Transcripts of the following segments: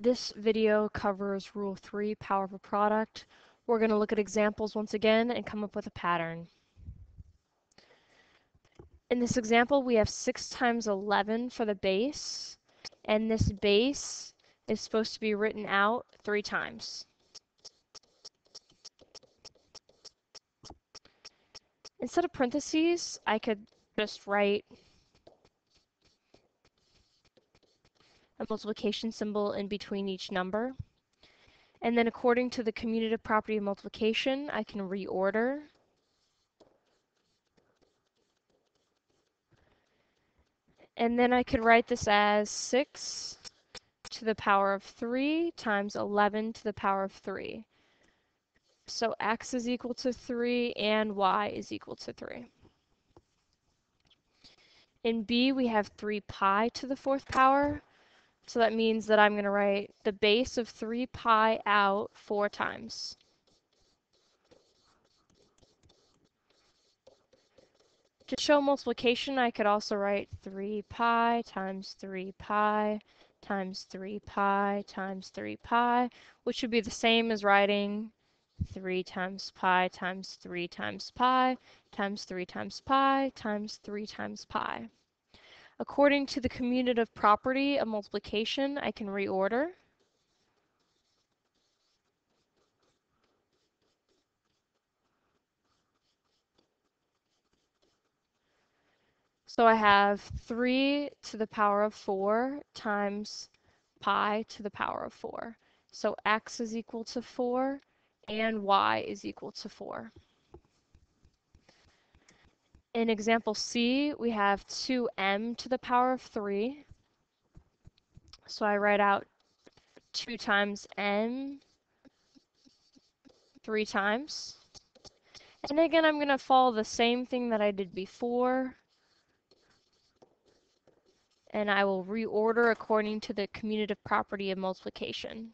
This video covers Rule 3, power of a product. We're going to look at examples once again and come up with a pattern. In this example, we have 6 times 11 for the base, and this base is supposed to be written out 3 times. Instead of parentheses, I could just write a multiplication symbol in between each number. And then according to the commutative property of multiplication, I can reorder. And then I could write this as 6 to the power of 3 times 11 to the power of 3. So x is equal to 3 and y is equal to 3. In b, we have 3 pi to the 4th power. So that means that I'm going to write the base of 3 pi out 4 times. To show multiplication, I could also write 3 pi times 3 pi times 3 pi times 3 pi, which would be the same as writing 3 times pi times 3 times pi times 3 times pi times 3 times pi. According to the commutative property of multiplication, I can reorder. So I have 3 to the power of 4 times pi to the power of 4. So x is equal to 4 and y is equal to 4. In example C, we have 2m to the power of 3. So I write out 2 times m 3 times. And again, I'm going to follow the same thing that I did before. And I will reorder according to the commutative property of multiplication.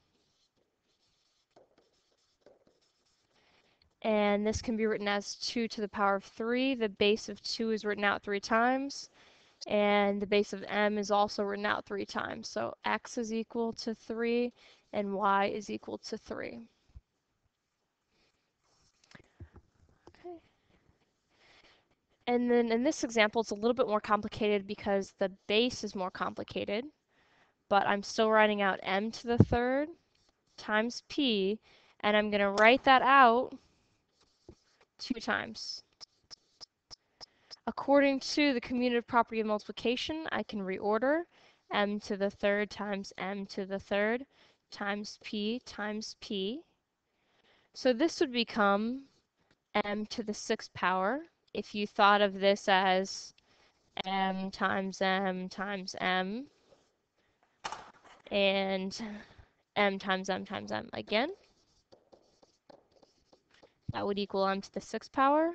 And this can be written as 2 to the power of 3. The base of 2 is written out 3 times. And the base of m is also written out 3 times. So x is equal to 3 and y is equal to 3. Okay. And then in this example, it's a little bit more complicated because the base is more complicated. But I'm still writing out m to the third times p, and I'm going to write that out 2 times. According to the commutative property of multiplication, I can reorder m to the third times m to the third times p times p. So this would become m to the 6th power if you thought of this as m times m times m and m times m times m again. That would equal m to the 6th power.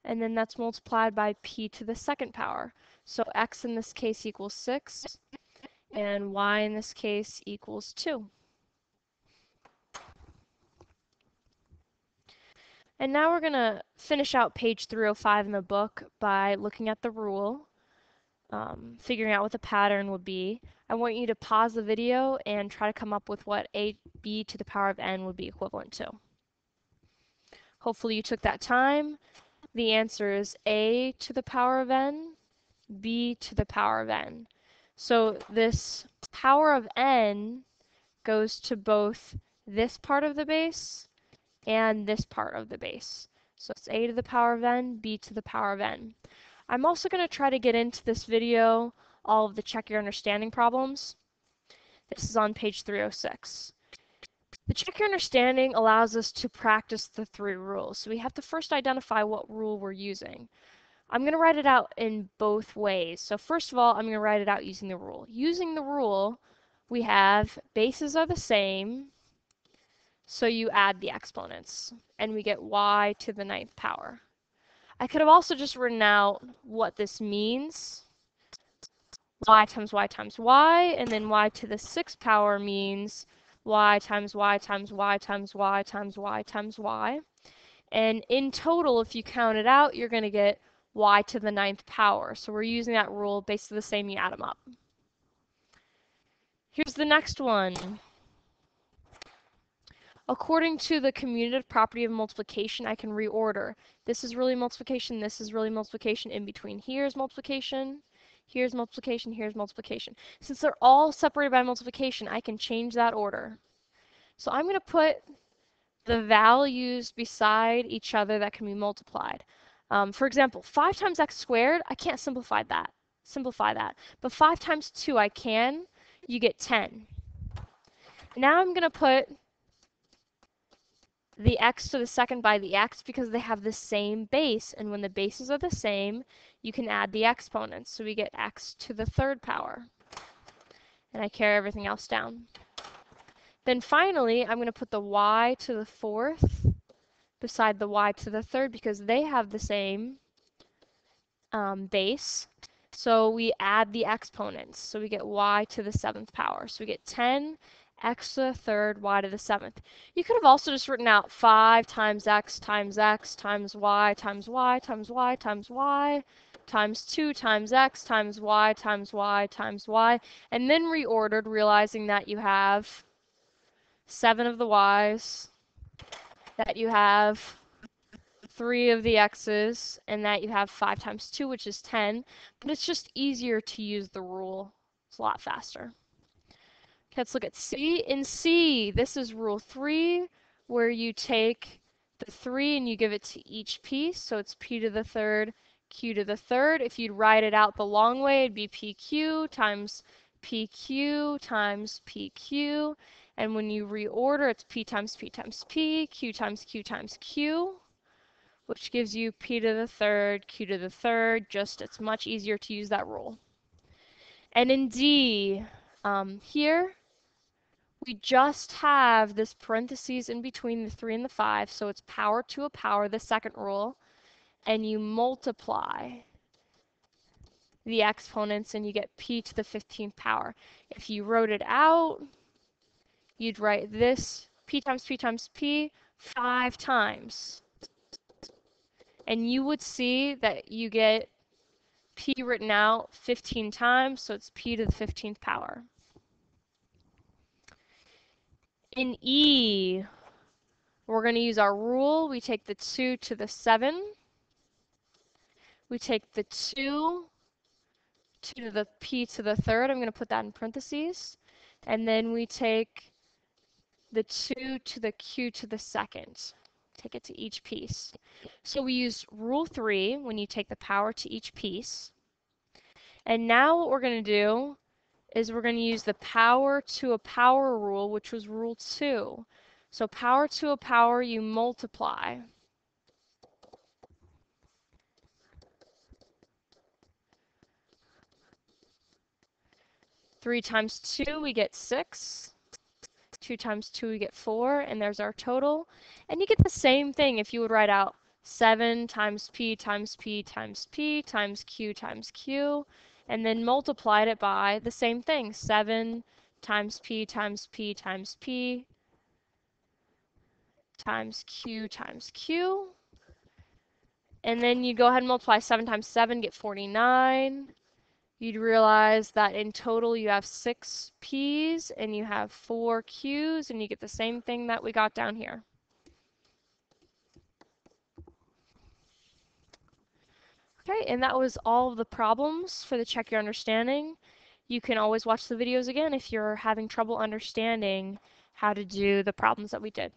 And then that's multiplied by p to the 2nd power. So x in this case equals 6, and y in this case equals 2. And now we're going to finish out page 305 in the book by looking at the rule, figuring out what the pattern would be. I want you to pause the video and try to come up with what b to the power of n would be equivalent to. Hopefully you took that time. The answer is a to the power of n, b to the power of n. So this power of n goes to both this part of the base and this part of the base. So it's a to the power of n, b to the power of n. I'm also going to try to get into this video all of the check your understanding problems. This is on page 306. The check your understanding allows us to practice the 3 rules. So we have to first identify what rule we're using. I'm going to write it out in both ways. So first of all, I'm going to write it out using the rule. Using the rule, we have bases are the same, so you add the exponents, and we get y to the 9th power. I could have also just written out what this means. Y times y times y, and then y to the 6th power means y times y times y times y times y times y. And in total, if you count it out, you're going to get y to the 9th power. So we're using that rule, basically the same, you add them up. Here's the next one. According to the commutative property of multiplication, I can reorder. This is really multiplication, this is really multiplication, in between here's multiplication, here's multiplication, here's multiplication. Since they're all separated by multiplication, I can change that order. So I'm going to put the values beside each other that can be multiplied. For example, 5 times x squared, I can't simplify that. But 5 times 2 I can. You get 10. Now I'm going to put the x to the second by the x because they have the same base. And when the bases are the same, you can add the exponents. So we get x to the third power. And I carry everything else down. Then finally, I'm going to put the y to the fourth beside the y to the third because they have the same base. So we add the exponents. So we get y to the seventh power. So we get 10 x to the third, y to the seventh. You could have also just written out 5 times x times y times y times y times y times 2 times x times y times y times y, and then reordered, realizing that you have 7 of the y's, that you have 3 of the x's, and that you have 5 times 2, which is 10, but it's just easier to use the rule. It's a lot faster. Okay, let's look at C. In C, this is rule 3, where you take the 3 and you give it to each piece, so it's p to the third, q to the third. If you'd write it out the long way, it'd be pq times pq times pq, and when you reorder, it's p times p times p, q times q times q, which gives you p to the third, q to the third. Just, it's much easier to use that rule. And in D, here, we just have this parentheses in between the 3 and the 5, so it's power to a power, the second rule, and you multiply the exponents and you get p to the 15th power. If you wrote it out, you'd write this p times p times p 5 times. And you would see that you get p written out 15 times, so it's p to the 15th power. In E, we're going to use our rule. We take the 2 to the 7. We take the 2 to the p to the third. I'm going to put that in parentheses. And then we take the 2 to the q to the second. Take it to each piece. So we use rule 3 when you take the power to each piece. And now what we're going to do is we're going to use the power to a power rule, which was rule 2. So power to a power, you multiply. Three times 2, we get 6. 2 times 2, we get 4, and there's our total. And you get the same thing if you would write out 7 times p times p times p times q, and then multiplied it by the same thing, 7 times p times p times p times q, and then you go ahead and multiply 7 times 7, get 49. You'd realize that in total you have 6 p's and you have 4 q's, and you get the same thing that we got down here. Okay, and that was all of the problems for the Check Your Understanding. You can always watch the videos again if you're having trouble understanding how to do the problems that we did.